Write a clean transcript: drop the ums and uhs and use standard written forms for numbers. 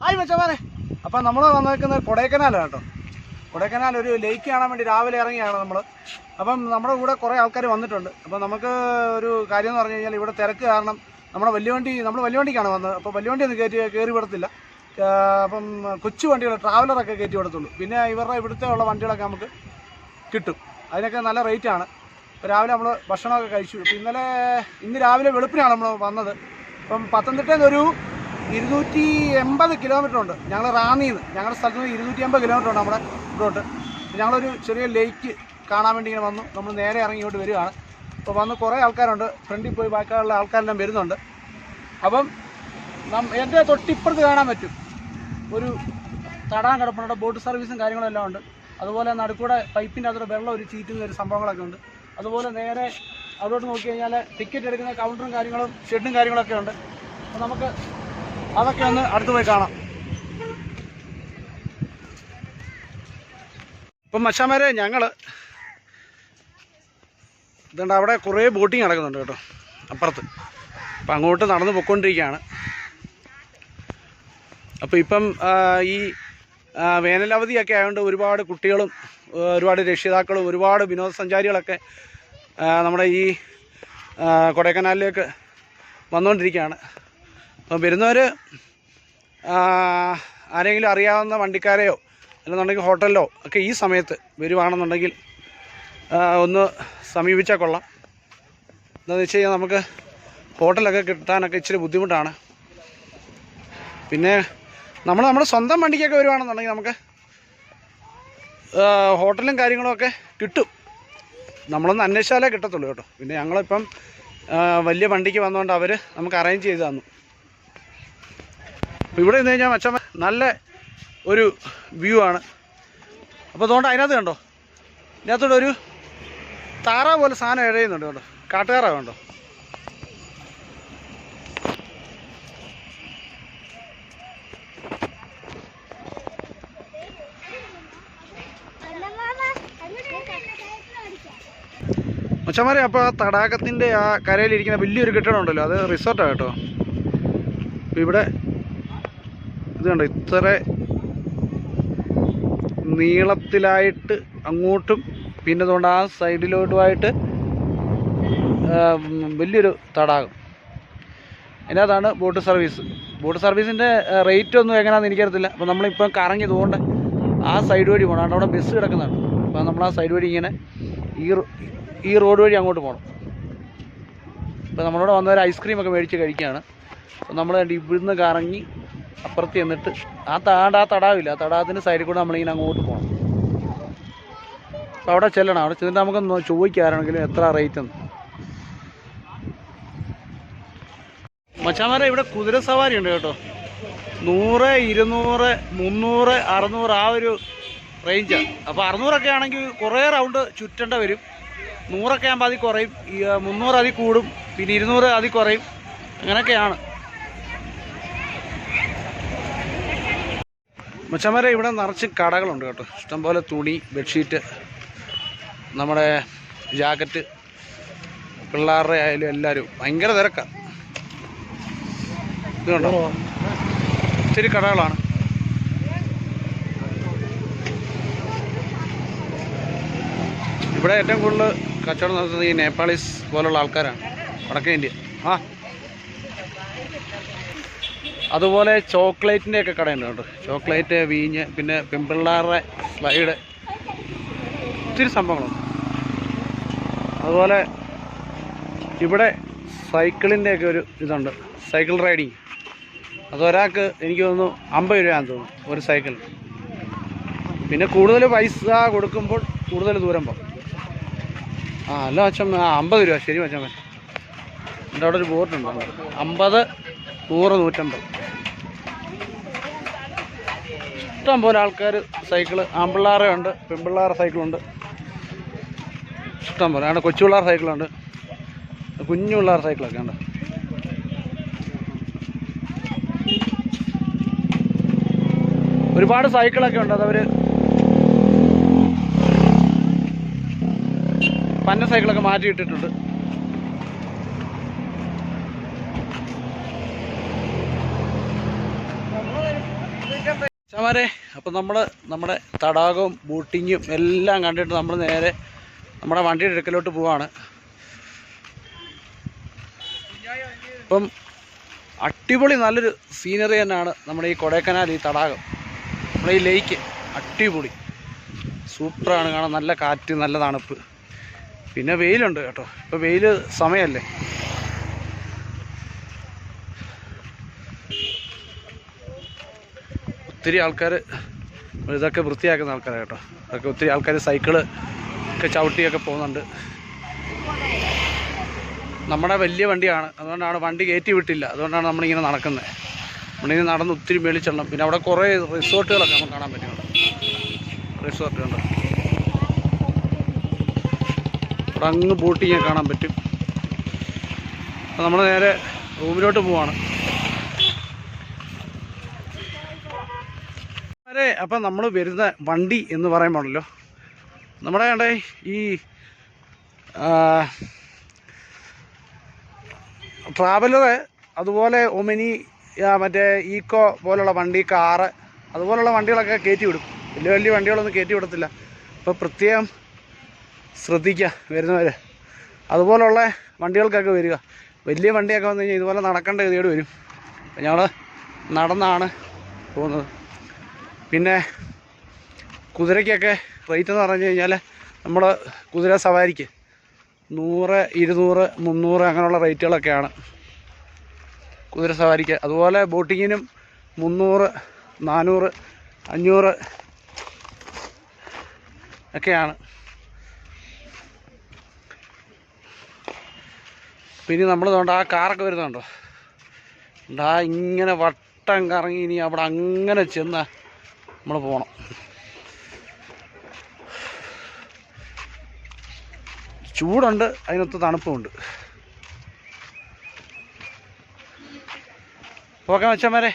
Hi മച്ചാമാരെ, അപ്പം നമ്മൾ വന്നിരിക്കുന്നത് കൊടൈക്കനാലാണ് കേട്ടോ. കൊടൈക്കനാൽ ഒരു ലേക്ക് കാണാൻ വേണ്ടി രാവിലെ ഇറങ്ങിയാണ് നമ്മൾ. അപ്പം നമ്മുടെ കൂടെ കുറേ ആൾക്കാർ വന്നിട്ടുണ്ട്. അപ്പം നമുക്ക് ഒരു കാര്യം എന്ന് പറഞ്ഞു കഴിഞ്ഞാൽ ഇവിടെ തിരക്ക് കാരണം നമ്മൾ വലിയ വണ്ടിക്കാണ് വന്നത്. അപ്പോൾ വലിയ വണ്ടി ഒന്നും കയറി വിടത്തില്ല. അപ്പം കൊച്ചു വണ്ടികൾ ട്രാവലറൊക്കെ കയറ്റി വിടത്തുള്ളൂ. പിന്നെ ഇവിടുത്തെ ഉള്ള വണ്ടികളൊക്കെ നമുക്ക് കിട്ടും. അതിനൊക്കെ നല്ല റേറ്റാണ്. ഇപ്പോൾ രാവിലെ നമ്മൾ ഭക്ഷണമൊക്കെ കഴിച്ചു. ഇപ്പം ഇന്ന് രാവിലെ വെളുപ്പിനാണ് നമ്മൾ വന്നത്. അപ്പം പത്തനംതിട്ടയിൽ നിന്നൊരു 280 കിലോമീറ്റർ ഉണ്ട്. ഞങ്ങൾ റാന്നിയിൽ നിന്ന്, ഞങ്ങളുടെ സ്ഥലത്ത് നിന്ന് 280 കിലോമീറ്റർ ഉണ്ട് നമ്മുടെ ഇവിടോട്ട്. ഞങ്ങളൊരു ചെറിയ ലേക്ക് കാണാൻ വേണ്ടി ഇങ്ങനെ വന്നു. നമ്മൾ നേരെ ഇറങ്ങി ഇങ്ങോട്ട് വരികയാണ്. അപ്പോൾ വന്ന് കുറേ ആൾക്കാരുണ്ട്. ഫ്രണ്ടിൽ പോയി ബാക്കിയുള്ള ആൾക്കാരെല്ലാം വരുന്നുണ്ട്. അപ്പം എൻ്റെ തൊട്ടിപ്പുറത്ത് കാണാൻ പറ്റും ഒരു തടാകം കിടപ്പുണ്ട്. ബോട്ട് സർവീസും കാര്യങ്ങളും എല്ലാം ഉണ്ട്. അതുപോലെ നടുക്കൂടെ പൈപ്പിൻ്റെ അകത്തോടെ വെള്ളം ഒരു ചീറ്റുന്ന ഒരു സംഭവങ്ങളൊക്കെ ഉണ്ട്. അതുപോലെ നേരെ അവിടോട്ട് നോക്കി കഴിഞ്ഞാൽ ടിക്കറ്റ് എടുക്കുന്ന കൗണ്ടറും കാര്യങ്ങളും ഷെഡും കാര്യങ്ങളൊക്കെ ഉണ്ട്. അപ്പോൾ നമുക്ക് അതൊക്കെ ഒന്ന് അടുത്ത് പോയി കാണാം. ഇപ്പം മച്ചാമാരെ, ഞങ്ങൾ ഇതുണ്ട്, അവിടെ കുറേ ബോട്ടിങ് നടക്കുന്നുണ്ട് കേട്ടോ അപ്പുറത്ത്. അപ്പം അങ്ങോട്ട് നടന്ന് പൊയ്ക്കൊണ്ടിരിക്കുകയാണ്. അപ്പോൾ ഇപ്പം ഈ വേനലവധിയൊക്കെ ആയതുകൊണ്ട് ഒരുപാട് കുട്ടികളും ഒരുപാട് രക്ഷിതാക്കളും ഒരുപാട് വിനോദസഞ്ചാരികളൊക്കെ നമ്മുടെ ഈ കൊടൈക്കനാലിലേക്ക് വന്നുകൊണ്ടിരിക്കുകയാണ്. അപ്പോൾ വരുന്നവർ ആരെങ്കിലും അറിയാവുന്ന വണ്ടിക്കാരെയോ അല്ലെന്നുണ്ടെങ്കിൽ ഹോട്ടലിലോ ഒക്കെ ഈ സമയത്ത് വരുവാണെന്നുണ്ടെങ്കിൽ ഒന്ന് സമീപിച്ചാൽ കൊള്ളാം. എന്താണെന്ന് വെച്ച് കഴിഞ്ഞാൽ നമുക്ക് ഹോട്ടലൊക്കെ കിട്ടാനൊക്കെ ഇച്ചിരി ബുദ്ധിമുട്ടാണ്. പിന്നെ നമ്മുടെ സ്വന്തം വണ്ടിക്കൊക്കെ വരുവാണെന്നുണ്ടെങ്കിൽ നമുക്ക് ഹോട്ടലും കാര്യങ്ങളുമൊക്കെ കിട്ടും. നമ്മളൊന്ന് അന്വേഷിച്ചാലേ കിട്ടത്തുള്ളൂ കേട്ടോ. പിന്നെ ഞങ്ങളിപ്പം വലിയ വണ്ടിക്ക് വന്നുകൊണ്ട് അവർ നമുക്ക് അറേഞ്ച് ചെയ്ത് തന്നു. അപ്പോൾ ഇവിടെ നിന്ന് കഴിഞ്ഞാൽ മച്ചമ്മ നല്ല ഒരു വ്യൂ ആണ്. അപ്പോൾ അതുകൊണ്ട് അതിനകത്ത് കണ്ടോ, ഇതിനകത്തോടെ ഒരു താറ പോലെ സാധനം ഇഴയുന്നുണ്ട് കേട്ടോ. കാട്ടുകാറാ കണ്ടോ. മച്ചന്മാരെ, അപ്പോൾ ആ തടാകത്തിൻ്റെ ആ കരയിലിരിക്കുന്ന വലിയൊരു കെട്ടിടം ഉണ്ടല്ലോ, അത് റിസോർട്ടാണ് കേട്ടോ. അപ്പോൾ ഇവിടെ ഇത് കണ്ടോ, ഇത്ര നീളത്തിലായിട്ട് അങ്ങോട്ടും പിന്നെ അതുകൊണ്ട് ആ സൈഡിലോട്ടുമായിട്ട് വലിയൊരു തടാകം. അതിനകത്താണ് ബോട്ട് സർവീസ്. ബോട്ട് സർവീസിൻ്റെ റേറ്റ് ഒന്നും എങ്ങനെയാണെന്ന് എനിക്കറിയത്തില്ല. അപ്പോൾ നമ്മളിപ്പം കറങ്ങിയതുകൊണ്ട് ആ സൈഡ് വഴി പോകണം. അവിടെ ബസ് കിടക്കുന്നുണ്ട്. അപ്പോൾ നമ്മൾ ആ സൈഡ് വഴി ഇങ്ങനെ ഈ റോഡ് വഴി അങ്ങോട്ട് പോകണം. ഇപ്പോൾ നമ്മളോട് വന്നവർ ഐസ്ക്രീമൊക്കെ മേടിച്ച് കഴിക്കുകയാണ്. അപ്പോൾ നമ്മൾ ഇവിടുന്ന് കറങ്ങി അപ്പുറത്ത് ചെന്നിട്ട് ആ തടാകമില്ല, ആ തടാകത്തിൻ്റെ സൈഡിൽ കൂടെ നമ്മളിങ്ങനെ അങ്ങോട്ട് പോകണം. അപ്പോൾ അവിടെ ചെല്ലണം. അവിടെ ചെന്നിട്ട് നമുക്കൊന്ന് ചോദിക്കാറാണെങ്കിലും എത്ര റേറ്റ് എന്ന്. മച്ചാമാരെ, ഇവിടെ കുതിര സവാരി ഉണ്ട് കേട്ടോ. 100, 200, 300, 600 ആ ഒരു റേഞ്ചാണ്. അപ്പോൾ 600 ആണെങ്കിൽ കുറേ റൗണ്ട് ചുറ്റേണ്ട വരും. 100 ആകുമ്പോൾ അതിൽ കുറയും, 300 അതിൽ കൂടും, പിന്നെ 200 അതിൽ കുറയും. അങ്ങനെയൊക്കെയാണ്. മച്ചന്മാരെ, ഇവിടെ നിറച്ച് കടകളുണ്ട് കേട്ടോ. ഇഷ്ടംപോലെ തുണി, ബെഡ്ഷീറ്റ്, നമ്മുടെ ജാക്കറ്റ്, പിള്ളേരുടെ ആയാലും എല്ലാവരും ഭയങ്കര തിരക്കാണ്. ഇത് കണ്ടോ, ഇച്ചിരി കടകളാണ്. ഇവിടെ ഏറ്റവും കൂടുതൽ കച്ചവടം നടത്തുന്നത് ഈ നേപ്പാളീസ് പോലുള്ള ആൾക്കാരാണ്, വടക്കേ ഇന്ത്യ. അതുപോലെ ചോക്ലേറ്റിൻ്റെയൊക്കെ കടയുണ്ട് കേട്ടോ. ചോക്ലേറ്റ്, വീഞ്ഞ്, പിന്നെ പെൺപിള്ളേരുടെ സ്ലൈഡ്, ഒത്തിരി സംഭവങ്ങളുണ്ട്. അതുപോലെ ഇവിടെ സൈക്കിളിൻ്റെയൊക്കെ ഒരു ഇതുണ്ട്, സൈക്കിൾ റൈഡിങ്. അതൊരാൾക്ക് എനിക്ക് തോന്നുന്നു 50 രൂപയാണെന്ന് തോന്നുന്നു ഒരു സൈക്കിൾ. പിന്നെ കൂടുതൽ പൈസ കൊടുക്കുമ്പോൾ കൂടുതൽ ദൂരം പോകും. അല്ല മച്ചം, 50 രൂപ. ശരി മച്ചമ്മ. എൻ്റെ അവിടെ ഒരു ബോർഡുണ്ട്, 50, 100, 150. ഇഷ്ടം പോലെ ആൾക്കാർ സൈക്കിള്, ആൺപിള്ളേരെ ഉണ്ട്, പെൺപിള്ളേരുടെ സൈക്കിളുണ്ട്, ഇഷ്ടം പോലെ. അവിടെ കൊച്ചു പിള്ളേരുടെ സൈക്കിളുണ്ട്, കുഞ്ഞു പിള്ളേരുടെ സൈക്കിളൊക്കെ ഉണ്ട്. ഒരുപാട് സൈക്കിളൊക്കെ ഉണ്ട്. അതവർ പന്ന സൈക്കിളൊക്കെ മാറ്റിയിട്ടിട്ടുണ്ട്. ചമാരെ അപ്പം നമ്മൾ നമ്മുടെ തടാകവും ബോട്ടിങ്ങും എല്ലാം കണ്ടിട്ട് നമ്മൾ നേരെ നമ്മുടെ വണ്ടിയുടെ അടുക്കലോട്ട് പോവാണ്. ഇപ്പം അടിപൊളി നല്ലൊരു സീനറി തന്നെയാണ് നമ്മുടെ ഈ കൊടൈക്കനാൽ, ഈ തടാകം, നമ്മുടെ ഈ ലേക്ക് അടിപൊളി സൂപ്പറാണ് കാണാൻ. നല്ല കാറ്റ്, നല്ല തണുപ്പ്, പിന്നെ വെയിലുണ്ട് കേട്ടോ. ഇപ്പോൾ വെയിൽ സമയമല്ലേ. ഒത്തിരി ആൾക്കാർ ഇതൊക്കെ വൃത്തിയാക്കുന്ന ആൾക്കാരാണ് കേട്ടോ. അതൊക്കെ ഒത്തിരി ആൾക്കാർ സൈക്കിള് ഒക്കെ ചവിട്ടിയൊക്കെ പോകുന്നുണ്ട്. നമ്മുടെ വലിയ വണ്ടിയാണ്, അതുകൊണ്ടാണ് വണ്ടി കയറ്റി വിട്ടില്ല, അതുകൊണ്ടാണ് നമ്മളിങ്ങനെ നടക്കുന്നത്. നമ്മളിങ്ങനെ നടന്ന് ഒത്തിരി മേളിച്ചെല്ലാം. പിന്നെ അവിടെ കുറേ റിസോർട്ടുകളൊക്കെ നമുക്ക് കാണാൻ പറ്റുന്നുണ്ട്. റിസോർട്ടുണ്ട് അവിടെ, അങ്ങ് ബോട്ടിങ് കാണാൻ പറ്റും. അപ്പോൾ നമ്മൾ നേരെ റൂമിലോട്ട് പോവാണ്. അപ്പം നമ്മൾ വരുന്ന വണ്ടി എന്ന് പറയുമ്പോഴല്ലോ, നമ്മുടെ അവിടെ ഈ ട്രാവലർ, അതുപോലെ ഒമിനി, മറ്റേ ഈക്കോ പോലുള്ള വണ്ടി, കാറ്, അതുപോലുള്ള വണ്ടികളൊക്കെ കയറ്റി വിടും. വലിയ വലിയ വണ്ടികളൊന്നും കയറ്റി വിടത്തില്ല. അപ്പോൾ പ്രത്യേകം ശ്രദ്ധിക്കുക വരുന്നവർ. അതുപോലുള്ള വണ്ടികൾക്കൊക്കെ വരിക. വലിയ വണ്ടിയൊക്കെ വന്നു കഴിഞ്ഞാൽ ഇതുപോലെ നടക്കേണ്ട ഗതിയോട് വരും. അപ്പോൾ ഞങ്ങൾ നടന്നാണ് പോകുന്നത്. പിന്നെ കുതിരയ്ക്കൊക്കെ റേറ്റ് എന്ന് പറഞ്ഞു കഴിഞ്ഞാൽ നമ്മൾ കുതിര സവാരിക്ക് 100, 200, 300 അങ്ങനെയുള്ള റേറ്റുകളൊക്കെയാണ് കുതിര സവാരിക്ക്. അതുപോലെ ബോട്ടിങ്ങിനും 300, 400, 500 ഒക്കെയാണ്. പിന്നെ നമ്മൾ അതുകൊണ്ട് ആ കാറൊക്കെ വരുന്നുണ്ടോ, ആ ഇങ്ങനെ വട്ടം കറങ്ങി ഇനി അവിടെ അങ്ങനെ ചെന്ന് നമ്മൾ പോകണം. ചൂടുണ്ട്, അതിനൊത്ത് തണുപ്പുമുണ്ട്. ഓക്കെ മച്ചന്മാരെ.